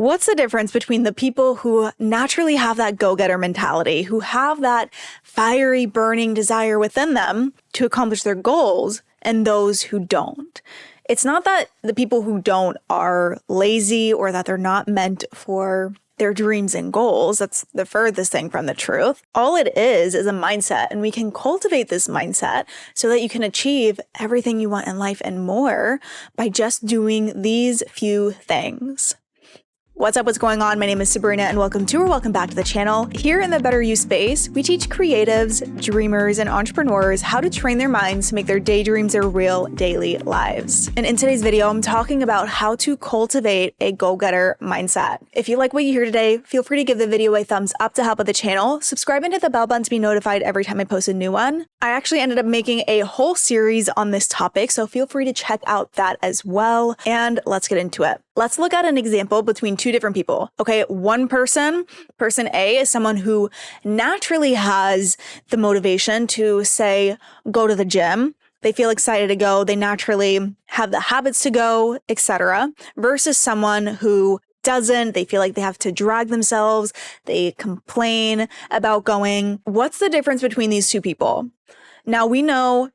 What's the difference between the people who naturally have that go-getter mentality, who have that fiery, burning desire within them to accomplish their goals, and those who don't? It's not that the people who don't are lazy or that they're not meant for their dreams and goals. That's the furthest thing from the truth. All it is a mindset, and we can cultivate this mindset so that you can achieve everything you want in life and more by just doing these few things. What's up? What's going on? My name is Sabrina and welcome back to the channel. Here in the Better You space, we teach creatives, dreamers, and entrepreneurs how to train their minds to make their daydreams their real daily lives. And in today's video, I'm talking about how to cultivate a go-getter mindset. If you like what you hear today, feel free to give the video a thumbs up to help out the channel. Subscribe and hit the bell button to be notified every time I post a new one. I actually ended up making a whole series on this topic, so feel free to check out that as well. And let's get into it. Let's look at an example between two different people. Okay, one person A is someone who naturally has the motivation to, say, go to the gym. They feel excited to go. They naturally have the habits to go, etc. Versus someone who doesn't. They feel like they have to drag themselves. They complain about going. What's the difference between these two people? Now, we know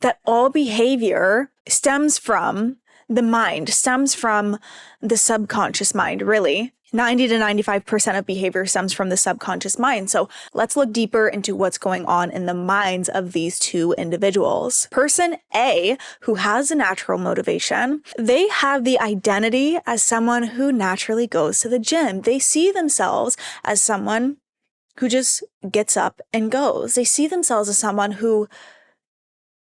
that all behavior stems from the mind, stems from the subconscious mind, really. 90 to 95% of behavior stems from the subconscious mind. So let's look deeper into what's going on in the minds of these two individuals. Person A, who has a natural motivation, they have the identity as someone who naturally goes to the gym. They see themselves as someone who just gets up and goes. They see themselves as someone who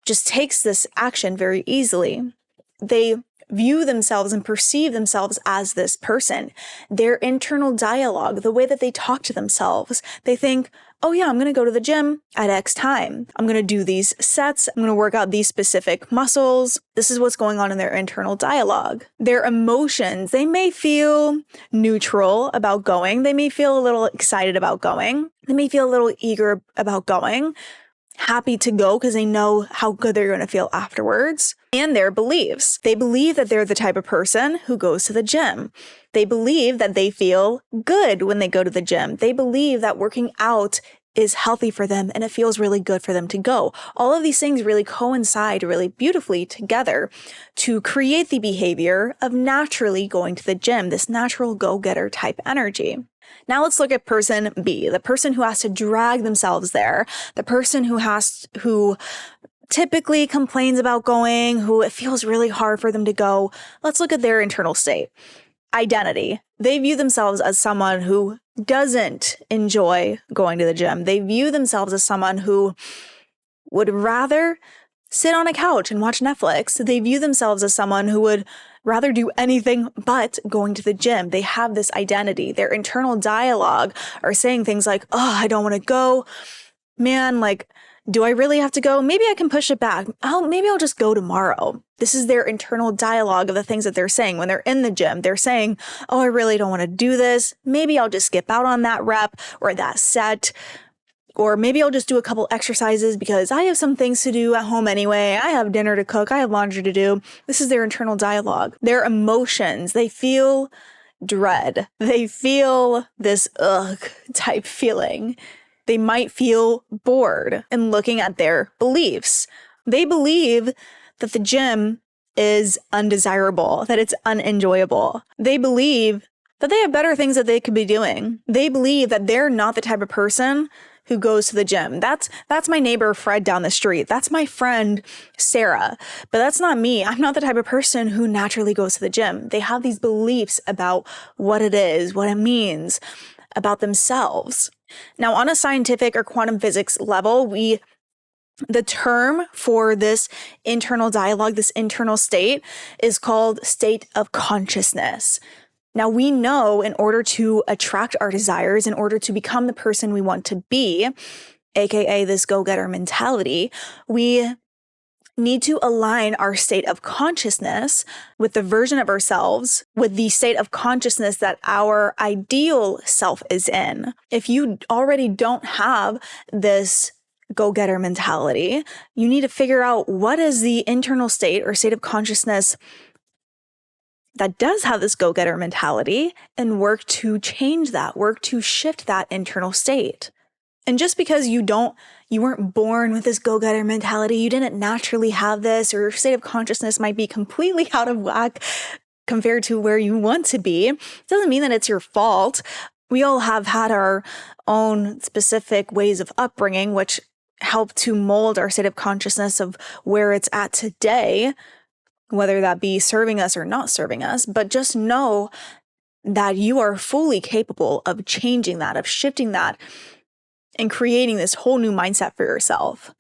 just takes this action very easily. They view themselves and perceive themselves as this person. Their internal dialogue, the way that they talk to themselves, they think, oh yeah, I'm going to go to the gym at X time. I'm going to do these sets. I'm going to work out these specific muscles. This is what's going on in their internal dialogue. Their emotions, they may feel neutral about going. They may feel a little excited about going. They may feel a little eager about going, happy to go because they know how good they're going to feel afterwards. And their beliefs. They believe that they're the type of person who goes to the gym. They believe that they feel good when they go to the gym. They believe that working out is healthy for them and it feels really good for them to go. All of these things really coincide really beautifully together to create the behavior of naturally going to the gym, this natural go-getter type energy. Now let's look at person B, the person who has to drag themselves there, the person who typically complains about going, who it feels really hard for them to go. Let's look at their internal state. Identity. They view themselves as someone who doesn't enjoy going to the gym. They view themselves as someone who would rather sit on a couch and watch Netflix. They view themselves as someone who would rather do anything but going to the gym. They have this identity. Their internal dialogue are saying things like, oh, I don't want to go. Man, like, do I really have to go? Maybe I can push it back. Oh, maybe I'll just go tomorrow. This is their internal dialogue of the things that they're saying. When they're in the gym, they're saying, oh, I really don't want to do this. Maybe I'll just skip out on that rep or that set. Or maybe I'll just do a couple exercises because I have some things to do at home anyway. I have dinner to cook. I have laundry to do. This is their internal dialogue. Their emotions, they feel dread. They feel this ugh type feeling. They might feel bored in looking at their beliefs. They believe that the gym is undesirable, that it's unenjoyable. They believe that they have better things that they could be doing. They believe that they're not the type of person who goes to the gym. That's my neighbor Fred down the street. That's my friend Sarah. But that's not me. I'm not the type of person who naturally goes to the gym. They have these beliefs about what it is, what it means, about themselves. Now, on a scientific or quantum physics level, the term for this internal dialogue, this internal state, is called state of consciousness. Now, we know in order to attract our desires, in order to become the person we want to be, aka this go-getter mentality, we need to align our state of consciousness with the version of ourselves, with the state of consciousness that our ideal self is in. If you already don't have this go-getter mentality, you need to figure out what is the internal state or state of consciousness that does have this go-getter mentality and work to change that, work to shift that internal state. And just because you weren't born with this go-getter mentality, you didn't naturally have this, or your state of consciousness might be completely out of whack compared to where you want to be, doesn't mean that it's your fault. We all have had our own specific ways of upbringing, which help to mold our state of consciousness of where it's at today, whether that be serving us or not serving us. But just know that you are fully capable of changing that, of shifting that, and creating this whole new mindset for yourself,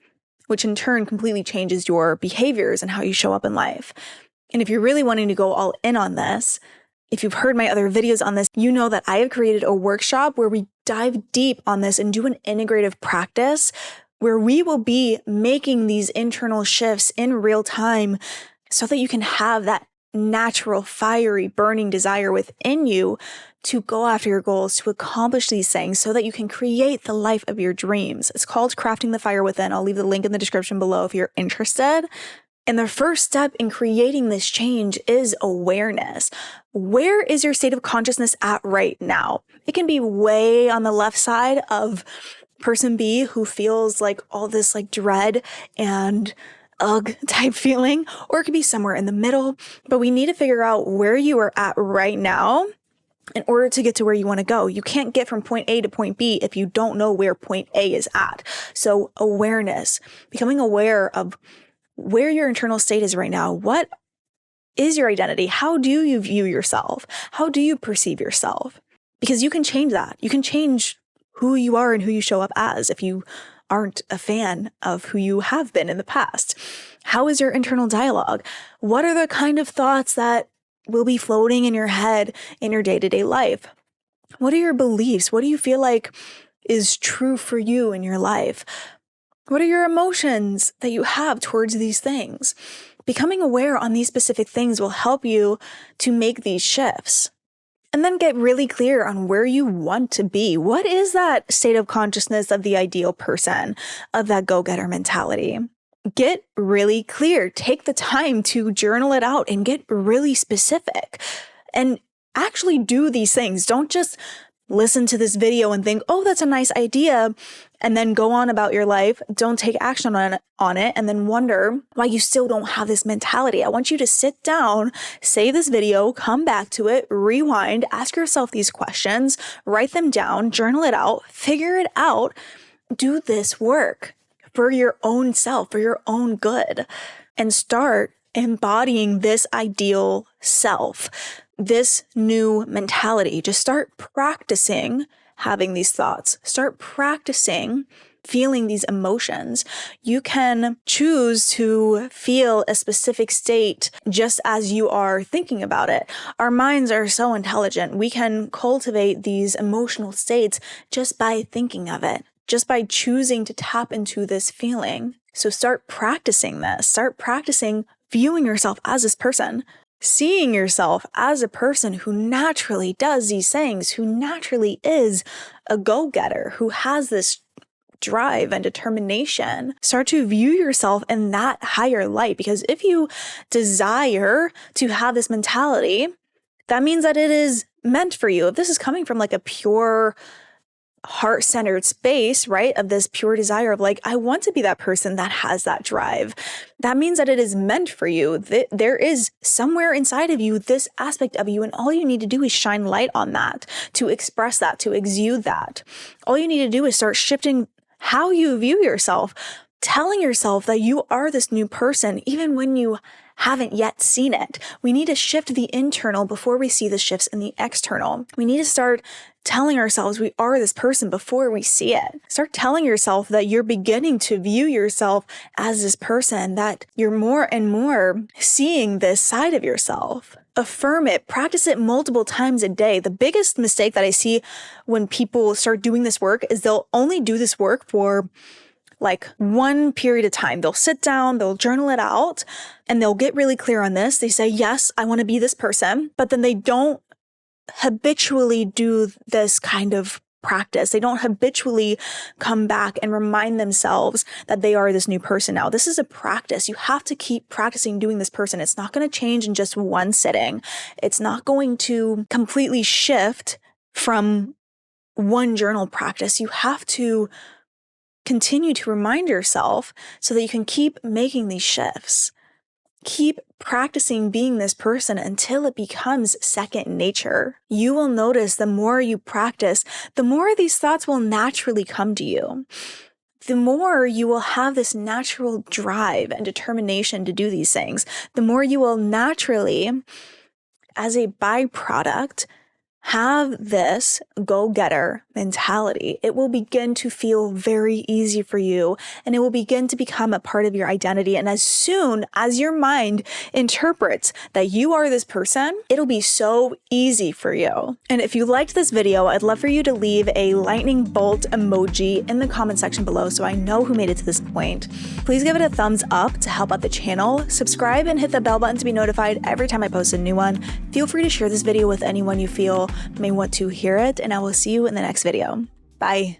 which in turn completely changes your behaviors and how you show up in life. And if you're really wanting to go all in on this, if you've heard my other videos on this, you know that I have created a workshop where we dive deep on this and do an integrative practice where we will be making these internal shifts in real time so that you can have that natural, fiery, burning desire within you to go after your goals, to accomplish these things so that you can create the life of your dreams. It's called Crafting the Fire Within. I'll leave the link in the description below if you're interested. And the first step in creating this change is awareness. Where is your state of consciousness at right now? It can be way on the left side of person B who feels like all this like dread and ugh type feeling, or it could be somewhere in the middle. But we need to figure out where you are at right now in order to get to where you want to go. You can't get from point A to point B if you don't know where point A is at. So awareness, becoming aware of where your internal state is right now. What is your identity? How do you view yourself? How do you perceive yourself? Because you can change that. You can change who you are and who you show up as if you aren't a fan of who you have been in the past. How is your internal dialogue? What are the kind of thoughts that will be floating in your head in your day-to-day life? What are your beliefs? What do you feel like is true for you in your life? What are your emotions that you have towards these things? Becoming aware on these specific things will help you to make these shifts. And then get really clear on where you want to be. What is that state of consciousness of the ideal person, of that go-getter mentality? Get really clear. Take the time to journal it out and get really specific. And actually do these things. Don't just listen to this video and think, oh, that's a nice idea, and then go on about your life. Don't take action on it and then wonder why you still don't have this mentality. I want you to sit down, save this video, come back to it, rewind, ask yourself these questions, write them down, journal it out, figure it out, do this work for your own self, for your own good, and start embodying this ideal self, this new mentality. Just start practicing having these thoughts. Start practicing feeling these emotions. You can choose to feel a specific state just as you are thinking about it. Our minds are so intelligent. We can cultivate these emotional states just by thinking of it, just by choosing to tap into this feeling. So start practicing this. Start practicing viewing yourself as this person, seeing yourself as a person who naturally does these things, who naturally is a go-getter, who has this drive and determination. Start to view yourself in that higher light, because if you desire to have this mentality, that means that it is meant for you. If this is coming from like a pure heart-centered space, right, of this pure desire of like, I want to be that person that has that drive, that means that it is meant for you. There is somewhere inside of you this aspect of you, and all you need to do is shine light on that, to express that, to exude that. All you need to do is start shifting how you view yourself, telling yourself that you are this new person, even when you haven't yet seen it. We need to shift the internal before we see the shifts in the external. We need to start telling ourselves we are this person before we see it. Start telling yourself that you're beginning to view yourself as this person, that you're more and more seeing this side of yourself. Affirm it, practice it multiple times a day. The biggest mistake that I see when people start doing this work is they'll only do this work for like one period of time. They'll sit down, they'll journal it out, and they'll get really clear on this. They say, yes, I want to be this person, but then they don't habitually do this kind of practice. They don't habitually come back and remind themselves that they are this new person now. This is a practice. You have to keep practicing doing this person. It's not going to change in just one sitting. It's not going to completely shift from one journal practice. You have to continue to remind yourself so that you can keep making these shifts. Keep practicing being this person until it becomes second nature. You will notice the more you practice, the more these thoughts will naturally come to you. The more you will have this natural drive and determination to do these things, the more you will naturally, as a byproduct, have this go-getter mentality. It will begin to feel very easy for you, and it will begin to become a part of your identity. And as soon as your mind interprets that you are this person, it'll be so easy for you. And if you liked this video, I'd love for you to leave a lightning bolt emoji in the comment section below so I know who made it to this point. Please give it a thumbs up to help out the channel. Subscribe and hit the bell button to be notified every time I post a new one. Feel free to share this video with anyone you feel may want to hear it, and I will see you in the next video. Bye.